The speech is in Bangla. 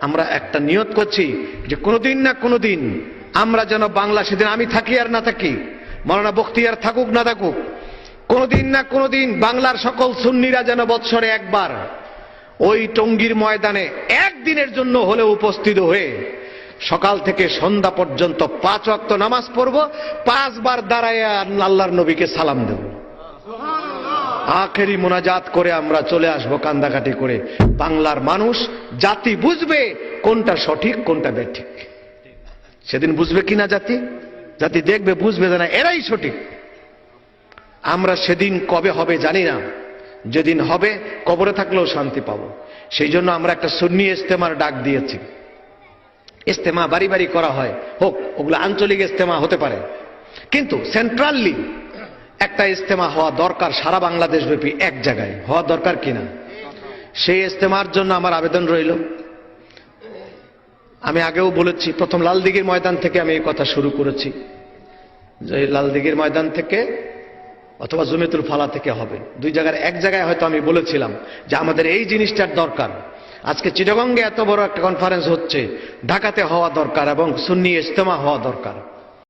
আমরা একটা নিয়ত করছি যে কোনোদিন না কোনোদিন আমরা যেন বাংলা, সেদিন আমি থাকি আর না থাকি, মাওলানা বখতিয়ার থাকুক না থাকুক, কোনোদিন না কোনোদিন বাংলার সকল সুন্নিরা যেন বৎসরে একবার ওই টঙ্গীর ময়দানে একদিনের জন্য হলে উপস্থিত হয়ে সকাল থেকে সন্ধ্যা পর্যন্ত 5 ওয়াক্ত নামাজ পড়ব, 5 বার দাঁড়ায় আল্লাহর নবীকে সালাম দেব, আখেরি মোনাজাত করে আমরা চলে আসবো কান্দাকাটি করে। বাংলার মানুষ জাতি বুঝবে কোনটা সঠিক কোনটা বেঠিক। সেদিন বুঝবে কিনা জাতি দেখবে, বুঝবে না এরাই সঠিক। আমরা সেদিন কবে হবে জানি না, যেদিন হবে কবরে থাকলেও শান্তি পাবো। সেই জন্য আমরা একটা সুন্নি ইজতেমার ডাক দিয়েছি। ইজতেমা বাড়ি বাড়ি করা হয়, হোক, ওগুলো আঞ্চলিক ইজতেমা হতে পারে, কিন্তু সেন্ট্রালি একটা ইজতেমা হওয়া দরকার, সারা বাংলাদেশ ব্যাপী এক জায়গায় হওয়া দরকার কিনা। সেই ইজতেমার জন্য আমার আবেদন রইল। আমি আগেও বলেছি, প্রথম লালদিঘির ময়দান থেকে আমি এই কথা শুরু করেছি, যে লালদিঘির ময়দান থেকে অথবা জুমেতুল ফালা থেকে হবে, 2 জায়গার এক জায়গায় হয়তো আমি বলেছিলাম যে আমাদের এই জিনিসটার দরকার। আজকে চিটাগঙ্গে এত বড় একটা কনফারেন্স হচ্ছে, ঢাকাতে হওয়া দরকার এবং সুন্নি ইজতেমা হওয়া দরকার।